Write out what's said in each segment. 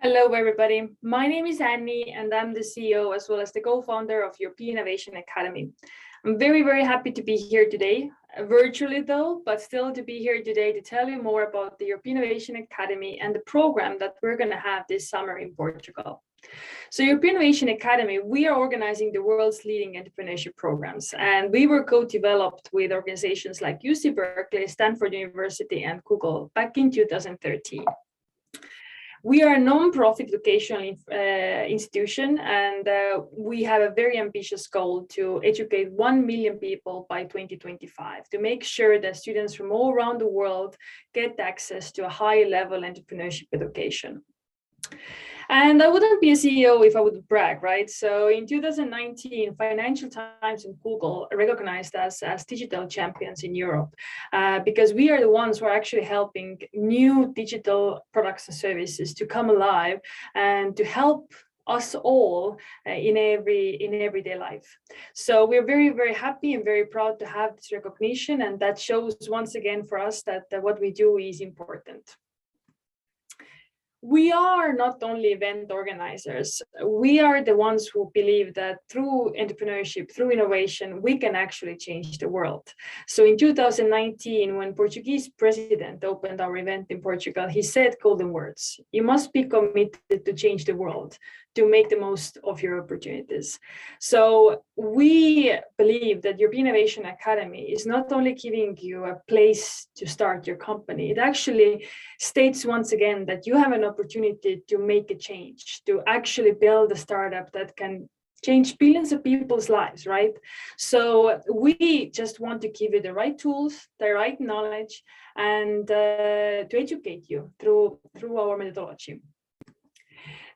Hello, everybody. My name is Anni, and I'm the CEO as well as the co-founder of European Innovation Academy. I'm very, very happy to be here today, virtually though, but still to be here today to tell you more about the European Innovation Academy and the program that we're going to have this summer in Portugal. So European Innovation Academy, we are organizing the world's leading entrepreneurship programs, and we were co-developed with organizations like UC Berkeley, Stanford University, and Google back in 2013. We are a non-profit educational institution, and we have a very ambitious goal to educate 1 million people by 2025 to make sure that students from all around the world get access to a high-level entrepreneurship education. And I wouldn't be a CEO if I wouldn't brag, right? So in 2019, Financial Times and Google recognized us as digital champions in Europe because we are the ones who are actually helping new digital products and services to come alive and to help us all in everyday life. So we're very, very happy and very proud to have this recognition, and that shows once again for us that what we do is important. We are not only event organizers, we are the ones who believe that through entrepreneurship, through innovation, we can actually change the world. So in 2019, when Portuguese president opened our event in Portugal, he said golden words: you must be committed to change the world, to make the most of your opportunities. So we believe that European Innovation Academy is not only giving you a place to start your company, it actually states once again that you have an opportunity to make a change, to actually build a startup that can change billions of people's lives, right? So we just want to give you the right tools, the right knowledge, and to educate you through our methodology.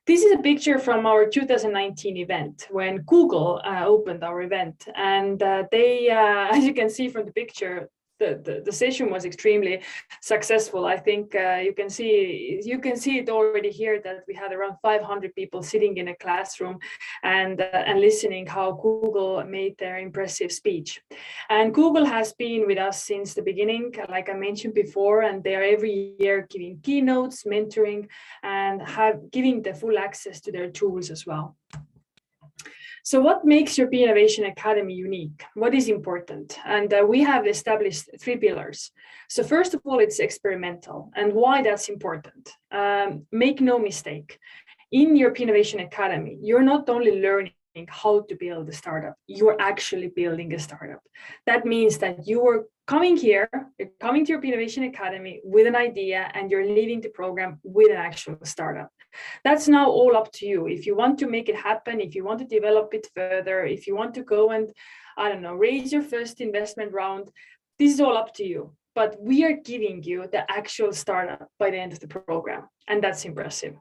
This is a picture from our 2019 event when Google opened our event, and they, as you can see from the picture, the session was extremely successful. I think you can see it already here that we had around 500 people sitting in a classroom and listening how Google made their impressive speech. And Google has been with us since the beginning, like I mentioned before, and they are every year giving keynotes, mentoring, and giving the full access to their tools as well. So what makes European Innovation Academy unique? What is important? And we have established 3 pillars. So first of all, it's experimental. And why that's important? Make no mistake. In European Innovation Academy, you're not only learning how to build a startup, you're actually building a startup. That means that you are coming here, you're coming to European Innovation Academy with an idea, and you're leaving the program with an actual startup. That's now all up to you. If you want to make it happen, if you want to develop it further, if you want to go and, I don't know, raise your first investment round, this is all up to you. But we are giving you the actual startup by the end of the program, and that's impressive.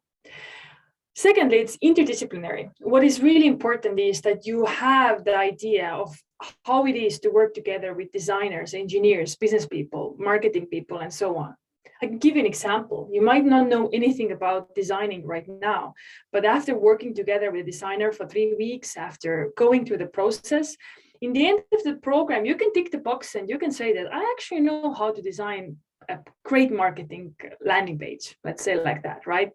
Secondly, it's interdisciplinary. What is really important is that you have the idea of how it is to work together with designers, engineers, business people, marketing people, and so on. I can give you an example. You might not know anything about designing right now, but after working together with a designer for 3 weeks, after going through the process, in the end of the program, you can tick the box and you can say that I actually know how to design a great marketing landing page, let's say like that, right?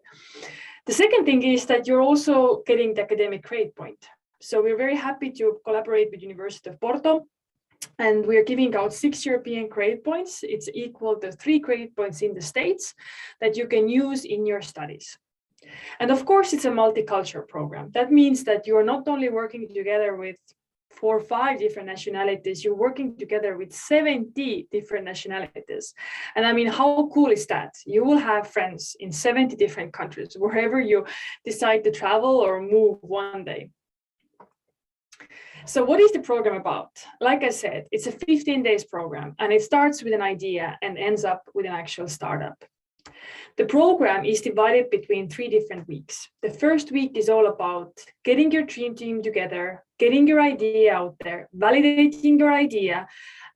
The second thing is that you're also getting the academic grade point. So we're very happy to collaborate with University of Porto, and we're giving out 6 European grade points. It's equal to 3 grade points in the States that you can use in your studies. And of course, it's a multicultural program. That means that you are not only working together with 4 or 5 different nationalities, you're working together with 70 different nationalities. And I mean, how cool is that? You will have friends in 70 different countries, wherever you decide to travel or move one day. So what is the program about? Like I said, it's a 15 days program, and it starts with an idea and ends up with an actual startup. The program is divided between 3 different weeks. The first week is all about getting your dream team together, getting your idea out there, validating your idea,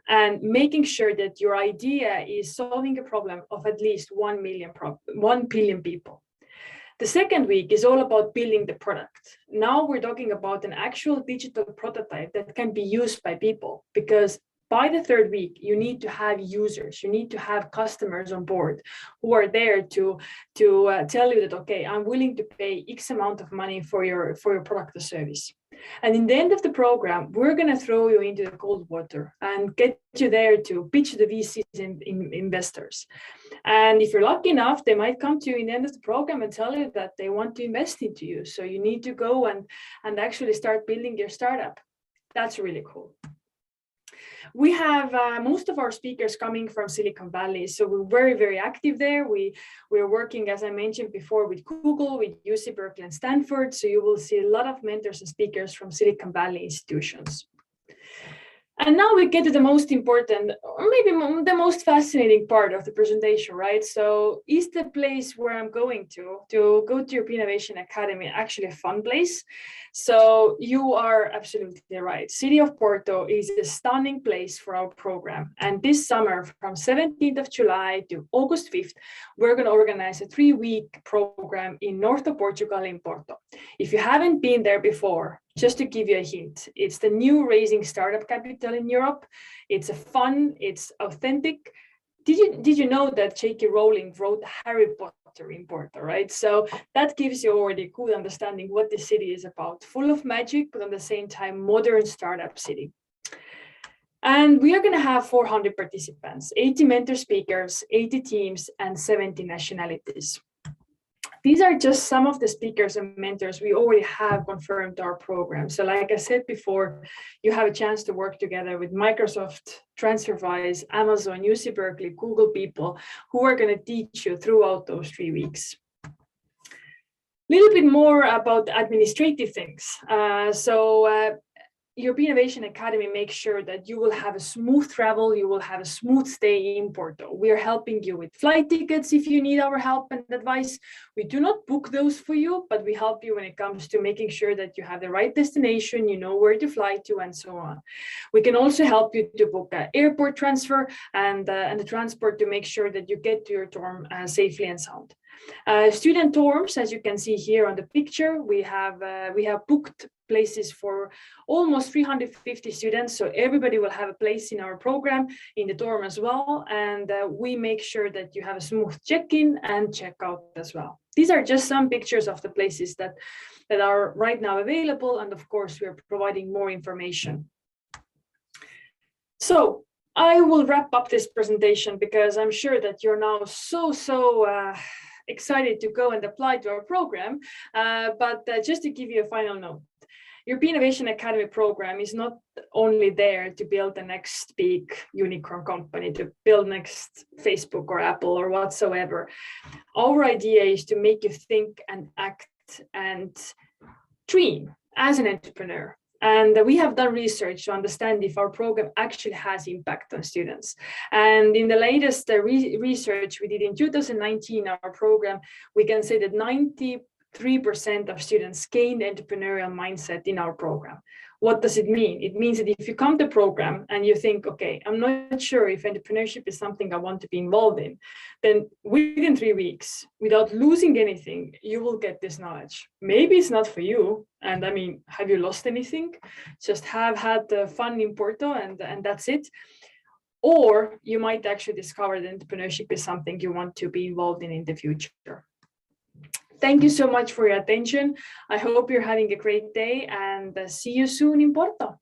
and making sure that your idea is solving a problem of at least 1 billion people. The second week is all about building the product. Now we're talking about an actual digital prototype that can be used by people, because by the third week, you need to have users, you need to have customers on board who are there to tell you that, okay, I'm willing to pay X amount of money for your product or service. And in the end of the program, we're going to throw you into the cold water and get you there to pitch the VCs and investors. And if you're lucky enough, they might come to you in the end of the program and tell you that they want to invest into you. So you need to go and actually start building your startup. That's really cool. We have most of our speakers coming from Silicon Valley, so we're very, very active there. We're working, as I mentioned before, with Google, with UC Berkeley and Stanford, so you will see a lot of mentors and speakers from Silicon Valley institutions. And now we get to the most important, or maybe the most fascinating part of the presentation, right? So is the place where I'm going to go to European Innovation Academy actually a fun place? So you are absolutely right. City of Porto is a stunning place for our program. And this summer, from 17th of July to August 5th, we're going to organize a 3-week program in north of Portugal in Porto. If you haven't been there before, just to give you a hint, it's the new rising startup capital in Europe. It's fun, it's authentic. Did you know that J.K. Rowling wrote Harry Potter in Porto, right? So that gives you already a good understanding what the city is about. Full of magic, but at the same time, modern startup city. And we are going to have 400 participants, 80 mentor speakers, 80 teams, and 70 nationalities. These are just some of the speakers and mentors we already have confirmed to our program. So like I said before, you have a chance to work together with Microsoft, TransferWise, Amazon, UC Berkeley, Google people who are going to teach you throughout those 3 weeks. A little bit more about the administrative things. European Innovation Academy makes sure that you will have a smooth travel, you will have a smooth stay in Porto. We are helping you with flight tickets if you need our help and advice. We do not book those for you, but we help you when it comes to making sure that you have the right destination, you know where to fly to, and so on. We can also help you to book an airport transfer and the transport to make sure that you get to your dorm safely and sound. Student dorms, as you can see here on the picture, we have booked places for almost 350 students, so everybody will have a place in our program in the dorm as well, and we make sure that you have a smooth check-in and check-out as well. These are just some pictures of the places that are right now available, and of course we are providing more information. So I will wrap up this presentation because I'm sure that you're now so excited to go and apply to our program, but just to give you a final note, European Innovation Academy program is not only there to build the next big unicorn company, to build next Facebook or Apple or whatsoever. Our idea is to make you think and act and dream as an entrepreneur. And we have done research to understand if our program actually has impact on students. And in the latest research we did in 2019, our program, we can say that 93% of students gained entrepreneurial mindset in our program. What does it mean? It means that if you come to the program and you think, okay, I'm not sure if entrepreneurship is something I want to be involved in, then within 3 weeks, without losing anything, you will get this knowledge. Maybe it's not for you. And I mean, have you lost anything? Just have had fun in Porto and that's it. Or you might actually discover that entrepreneurship is something you want to be involved in the future. Thank you so much for your attention. I hope you're having a great day and see you soon in Porto.